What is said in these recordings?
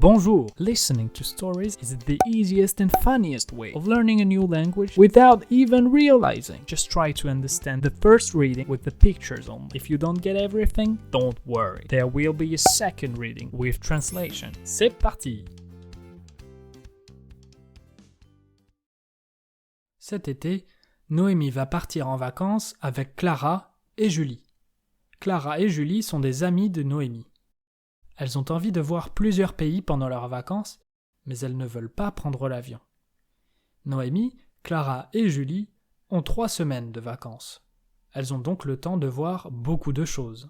Bonjour! Listening to stories is the easiest and funniest way of learning a new language without even realizing. Just try to understand the first reading with the pictures only. If you don't get everything, don't worry. There will be a second reading with translation. C'est parti! Cet été, Noémie va partir en vacances avec Clara et Julie. Clara et Julie sont des amies de Noémie. Elles ont envie de voir plusieurs pays pendant leurs vacances, mais elles ne veulent pas prendre l'avion. Noémie, Clara et Julie ont 3 semaines de vacances. Elles ont donc le temps de voir beaucoup de choses.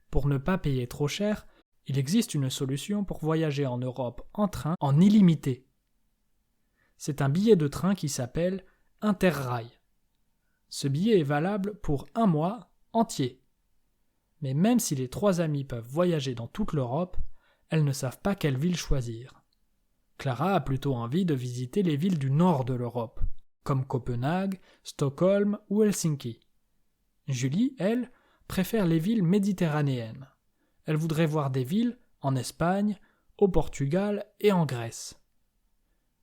Pour ne pas payer trop cher, il existe une solution pour voyager en Europe en train en illimité. C'est un billet de train qui s'appelle Interrail. Ce billet est valable pour 1 mois entier. Mais même si les 3 amies peuvent voyager dans toute l'Europe, elles ne savent pas quelle ville choisir. Clara a plutôt envie de visiter les villes du nord de l'Europe, comme Copenhague, Stockholm ou Helsinki. Julie, elle, préfère les villes méditerranéennes. Elle voudrait voir des villes en Espagne, au Portugal et en Grèce.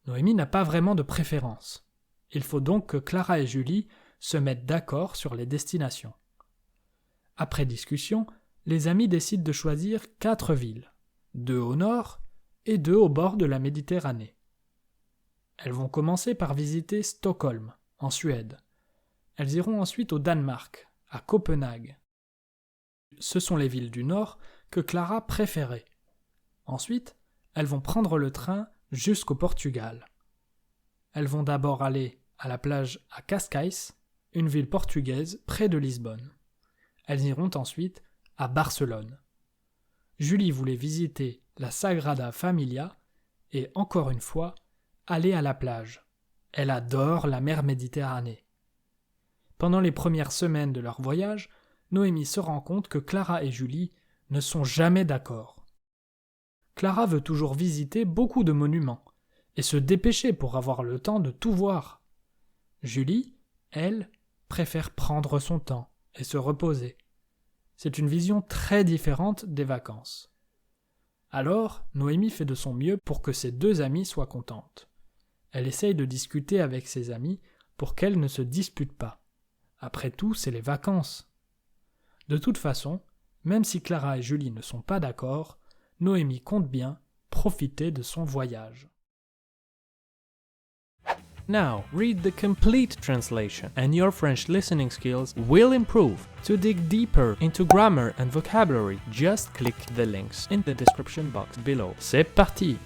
Noémie n'a pas vraiment de préférence. Il faut donc que Clara et Julie se mettent d'accord sur les destinations. Après discussion, les amis décident de choisir 4 villes, 2 au nord et 2 au bord de la Méditerranée. Elles vont commencer par visiter Stockholm, en Suède. Elles iront ensuite au Danemark, à Copenhague. Ce sont les villes du nord que Clara préférait. Ensuite, elles vont prendre le train jusqu'au Portugal. Elles vont d'abord aller à la plage à Cascais, une ville portugaise près de Lisbonne. Elles iront ensuite à Barcelone. Julie voulait visiter la Sagrada Familia et, encore une fois, aller à la plage. Elle adore la mer Méditerranée. Pendant les premières semaines de leur voyage, Noémie se rend compte que Clara et Julie ne sont jamais d'accord. Clara veut toujours visiter beaucoup de monuments et se dépêcher pour avoir le temps de tout voir. Julie, elle, préfère prendre son temps et se reposer. C'est une vision très différente des vacances. Alors, Noémie fait de son mieux pour que ses 2 amies soient contentes. Elle essaye de discuter avec ses amies pour qu'elles ne se disputent pas. Après tout, c'est les vacances. De toute façon, même si Clara et Julie ne sont pas d'accord, Noémie compte bien profiter de son voyage. Now, read the complete translation and your French listening skills will improve. To dig deeper into grammar and vocabulary, just click the links in the description box below. C'est parti!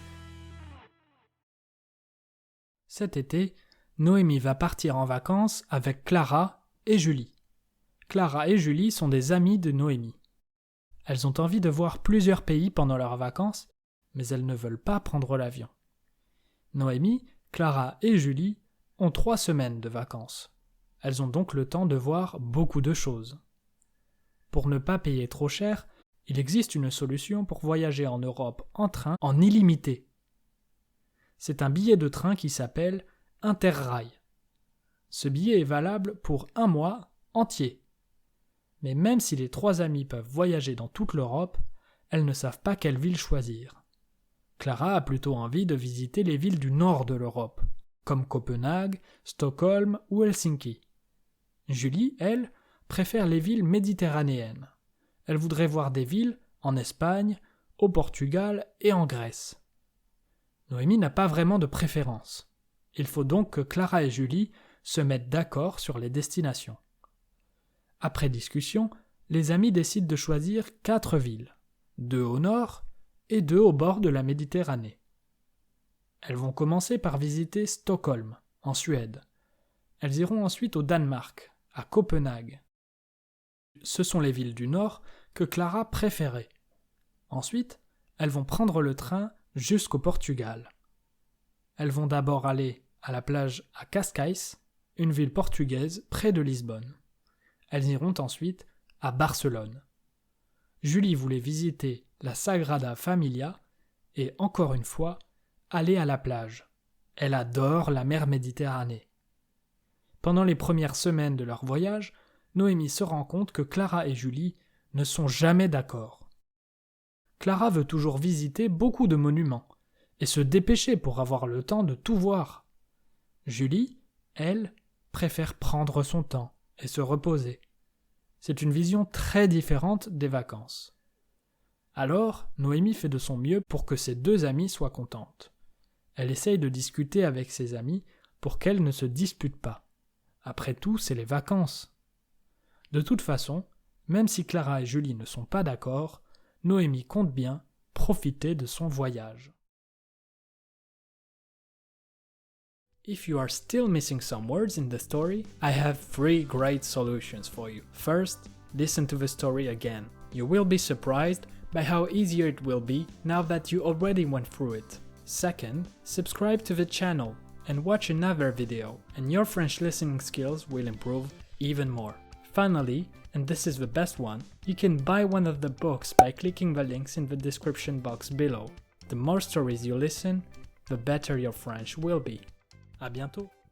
Cet été, Noémie va partir en vacances avec Clara et Julie. Clara et Julie sont des amies de Noémie. Elles ont envie de voir plusieurs pays pendant leurs vacances, mais elles ne veulent pas prendre l'avion. Noémie, Clara et Julie ont 3 semaines de vacances. Elles ont donc le temps de voir beaucoup de choses. Pour ne pas payer trop cher, il existe une solution pour voyager en Europe en train en illimité. C'est un billet de train qui s'appelle Interrail. Ce billet est valable pour 1 mois entier. Mais même si les 3 amies peuvent voyager dans toute l'Europe, elles ne savent pas quelle ville choisir. Clara a plutôt envie de visiter les villes du nord de l'Europe, comme Copenhague, Stockholm ou Helsinki. Julie, elle, préfère les villes méditerranéennes. Elle voudrait voir des villes en Espagne, au Portugal et en Grèce. Noémie n'a pas vraiment de préférence. Il faut donc que Clara et Julie se mettent d'accord sur les destinations. Après discussion, les amis décident de choisir 4 villes, 2 au nord et 2 au bord de la Méditerranée. Elles vont commencer par visiter Stockholm, en Suède. Elles iront ensuite au Danemark, à Copenhague. Ce sont les villes du nord que Clara préférait. Ensuite, elles vont prendre le train jusqu'au Portugal. Elles vont d'abord aller à la plage à Cascais, une ville portugaise près de Lisbonne. Elles iront ensuite à Barcelone. Julie voulait visiter la Sagrada Familia et, encore une fois, aller à la plage. Elle adore la mer Méditerranée. Pendant les premières semaines de leur voyage, Noémie se rend compte que Clara et Julie ne sont jamais d'accord. Clara veut toujours visiter beaucoup de monuments et se dépêcher pour avoir le temps de tout voir. Julie, elle, préfère prendre son temps et se reposer. C'est une vision très différente des vacances. Alors, Noémie fait de son mieux pour que ses deux amies soient contentes. Elle essaye de discuter avec ses amies pour qu'elles ne se disputent pas. Après tout, c'est les vacances. De toute façon, même si Clara et Julie ne sont pas d'accord, Noémie compte bien profiter de son voyage. If you are still missing some words in the story, I have 3 great solutions for you. First, listen to the story again. You will be surprised by how easier it will be now that you already went through it. Second, subscribe to the channel and watch another video, and your French listening skills will improve even more. Finally, and this is the best one, you can buy one of the books by clicking the links in the description box below. The more stories you listen, the better your French will be. À bientôt!